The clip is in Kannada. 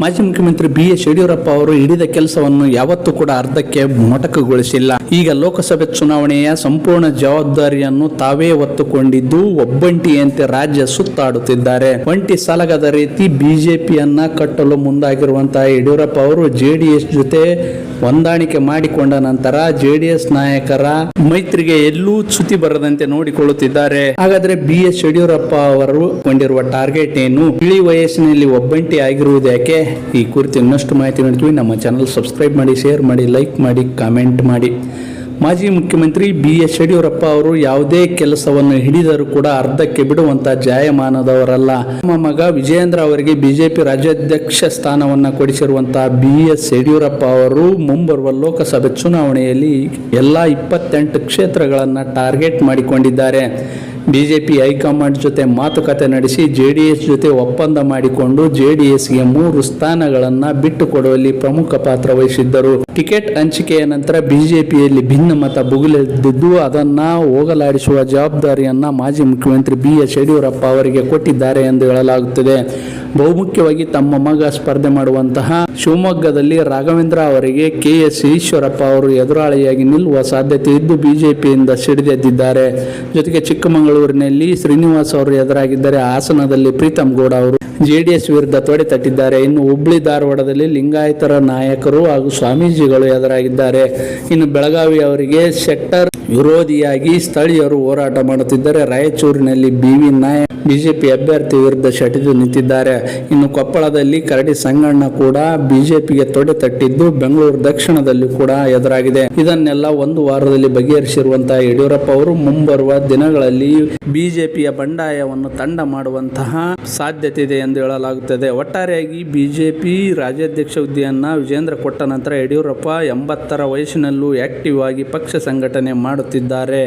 ಮಾಜಿ ಮುಖ್ಯಮಂತ್ರಿ BS ಯಡಿಯೂರಪ್ಪ ಅವರು ಹಿಡಿದ ಕೆಲಸವನ್ನು ಯಾವತ್ತೂ ಕೂಡ ಅರ್ಧಕ್ಕೆ ಮೊಟಕುಗೊಳಿಸಿಲ್ಲ. ಈಗ ಲೋಕಸಭೆ ಚುನಾವಣೆಯ ಸಂಪೂರ್ಣ ಜವಾಬ್ದಾರಿಯನ್ನು ತಾವೇ ಹೊತ್ತುಕೊಂಡಿದ್ದು ಒಬ್ಬಂಟಿಯಂತೆ ರಾಜ್ಯ ಸುತ್ತಾಡುತ್ತಿದ್ದಾರೆ. ಒಂಟಿ ಸಾಲಗದ ರೀತಿ ಬಿಜೆಪಿಯನ್ನ ಕಟ್ಟಲು ಮುಂದಾಗಿರುವಂತಹ ಯಡಿಯೂರಪ್ಪ ಅವರು JDS ಜೊತೆ ಹೊಂದಾಣಿಕೆ ಮಾಡಿಕೊಂಡ ನಂತರ JDS ನಾಯಕರ ಮೈತ್ರಿಗೆ ಎಲ್ಲೂ ಚ್ಯುತಿ ಬರದಂತೆ ನೋಡಿಕೊಳ್ಳುತ್ತಿದ್ದಾರೆ. ಹಾಗಾದ್ರೆ BS ಯಡಿಯೂರಪ್ಪ ಅವರು ಕೊಂಡಿರುವ ಟಾರ್ಗೆಟ್ ಏನು? ಇಳಿ ವಯಸ್ಸಿನಲ್ಲಿ ಒಬ್ಬಂಟಿ ಆಗಿರುವುದಕ್ಕೆ? ಈ ಕುರಿತು ಇನ್ನಷ್ಟು ಮಾಹಿತಿ ನೋಡ್ತೀವಿ. ನಮ್ಮ ಚಾನಲ್ ಸಬ್ಸ್ಕ್ರೈಬ್ ಮಾಡಿ, ಶೇರ್ ಮಾಡಿ, ಲೈಕ್ ಮಾಡಿ, ಕಾಮೆಂಟ್ ಮಾಡಿ. ಮಾಜಿ ಮುಖ್ಯಮಂತ್ರಿ BS ಯಡಿಯೂರಪ್ಪ ಅವರು ಯಾವುದೇ ಕೆಲಸವನ್ನು ಹಿಡಿದರೂ ಕೂಡ ಅರ್ಧಕ್ಕೆ ಬಿಡುವಂತ ಜಾಯಮಾನದವರಲ್ಲ. ನಮ್ಮ ಮಗ ವಿಜಯೇಂದ್ರ ಅವರಿಗೆ ಬಿಜೆಪಿ ರಾಜ್ಯಾಧ್ಯಕ್ಷ ಸ್ಥಾನವನ್ನ ಕೊಡಿಸಿರುವಂತಹ BS ಯಡಿಯೂರಪ್ಪ ಅವರು ಮುಂಬರುವ ಲೋಕಸಭೆ ಚುನಾವಣೆಯಲ್ಲಿ ಎಲ್ಲಾ 28 ಕ್ಷೇತ್ರಗಳನ್ನ ಟಾರ್ಗೆಟ್ ಮಾಡಿಕೊಂಡಿದ್ದಾರೆ. ಬಿಜೆಪಿ ಹೈಕಮಾಂಡ್ ಜೊತೆ ಮಾತುಕತೆ ನಡೆಸಿ JDS ಜೊತೆ ಒಪ್ಪಂದ ಮಾಡಿಕೊಂಡು JDSಗೆ 3 ಸ್ಥಾನಗಳನ್ನ ಬಿಟ್ಟು ಕೊಡುವಲ್ಲಿ ಪ್ರಮುಖ ಪಾತ್ರ ವಹಿಸಿದ್ದರು. ಟಿಕೆಟ್ ಹಂಚಿಕೆಯ ನಂತರ ಬಿಜೆಪಿಯಲ್ಲಿ ಭಿನ್ನಮತ ಭುಗಿಲೆದ್ದಿದ್ದು ಅದನ್ನ ಹೋಗಲಾಡಿಸುವ ಜವಾಬ್ದಾರಿಯನ್ನ ಮಾಜಿ ಮುಖ್ಯಮಂತ್ರಿ BS ಯಡಿಯೂರಪ್ಪ ಅವರಿಗೆ ಕೊಟ್ಟಿದ್ದಾರೆ ಎಂದು ಹೇಳಲಾಗುತ್ತದೆ. ಬಹುಮುಖ್ಯವಾಗಿ ತಮ್ಮ ಮಗ ಸ್ಪರ್ಧೆ ಮಾಡುವಂತಹ ಶಿವಮೊಗ್ಗದಲ್ಲಿ ರಾಘವೇಂದ್ರ ಅವರಿಗೆ KS ಈಶ್ವರಪ್ಪ ಅವರು ಎದುರಾಳಿಯಾಗಿ ನಿಲ್ಲುವ ಸಾಧ್ಯತೆ ಇದ್ದು ಬಿಜೆಪಿಯಿಂದ ಸಿಡಿದೆದ್ದಿದ್ದಾರೆ. ಜೊತೆಗೆ ಚಿಕ್ಕಮಗಳೂರಿನಲ್ಲಿ ಶ್ರೀನಿವಾಸ್ ಅವರು ಎದುರಾಗಿದ್ದರೆ, ಹಾಸನದಲ್ಲಿ ಪ್ರೀತಮ್ ಗೌಡ ಅವರು JDS ವಿರುದ್ಧ ತೊಡೆ ತಟ್ಟಿದ್ದಾರೆ. ಇನ್ನು ಹುಬ್ಳಿ ಧಾರವಾಡದಲ್ಲಿ ಲಿಂಗಾಯತರ ನಾಯಕರು ಹಾಗೂ ಸ್ವಾಮೀಜಿಗಳು ಎದುರಾಗಿದ್ದಾರೆ. ಇನ್ನು ಬೆಳಗಾವಿ ಅವರಿಗೆ ಸೆಕ್ಟರ್ ವಿರೋಧಿಯಾಗಿ ಸ್ಥಳೀಯರು ಹೋರಾಟ ಮಾಡುತ್ತಿದ್ದಾರೆ. ರಾಯಚೂರಿನಲ್ಲಿ BV ನಾಯಕ್ ಬಿಜೆಪಿ ಅಭ್ಯರ್ಥಿ ವಿರುದ್ಧ ಸೆಟೆದು ನಿಂತಿದ್ದಾರೆ. ಇನ್ನು ಕೊಪ್ಪಳದಲ್ಲಿ ಕರಡಿ ಸಂಗಣ್ಣ ಕೂಡ ಬಿಜೆಪಿಗೆ ತೊಡೆ ತಟ್ಟಿದ್ದು ಬೆಂಗಳೂರು ದಕ್ಷಿಣದಲ್ಲಿ ಕೂಡ ಎದುರಾಗಿದೆ. ಇದನ್ನೆಲ್ಲ ಒಂದು ವಾರದಲ್ಲಿ ಬಗೆಹರಿಸಿರುವಂತಹ ಯಡಿಯೂರಪ್ಪ ಅವರು ಮುಂಬರುವ ದಿನಗಳಲ್ಲಿ ಬಿಜೆಪಿಯ ಬಂಡಾಯವನ್ನು ತಂಡ ಮಾಡುವಂತಹ ಸಾಧ್ಯತೆ ಇದೆ ಎಂದು ಹೇಳಲಾಗುತ್ತದೆ. ಒಟ್ಟಾರೆಯಾಗಿ ಬಿಜೆಪಿ ರಾಜ್ಯಾಧ್ಯಕ್ಷ ಹುದ್ದೆಯನ್ನ ವಿಜೇಂದ್ರ ಕೊಟ್ಟ ನಂತರ ಯಡಿಯೂರಪ್ಪ 80ರ ವಯಸ್ಸಿನಲ್ಲೂ ಆಕ್ಟಿವ್ ಆಗಿ ಪಕ್ಷ ಸಂಘಟನೆ ಮಾಡುತ್ತಿದ್ದಾರೆ.